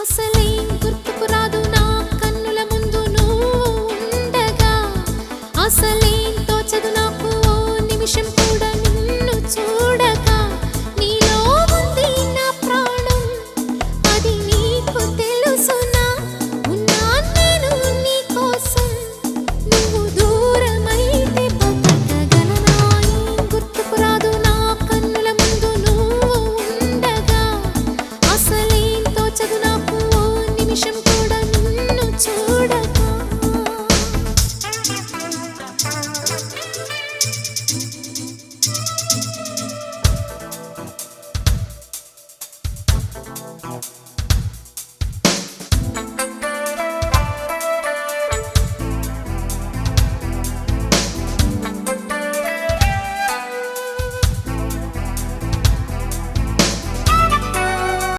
అసలేం గుర్తుకు రాదు నా కన్నుల ముందు నువ్వు ఉండగా, అసలేం తోచదు నాకు ఓ నిమిషం కూడా నిన్ను చూడగా. నీలో ఉంది నా ప్రాణం, అది నీకు తెలుసునా? ఉన్నా నేను నీ కోసం, నువ్వు దూరమైతే బతకగలనా? ఏం గుర్తుకు రాదు నా కన్నుల ముందు నువ్వు ఉండగా, అసలేం తోచదు నాకు ఓ నిమిషం కూడా నిన్ను చూడగా.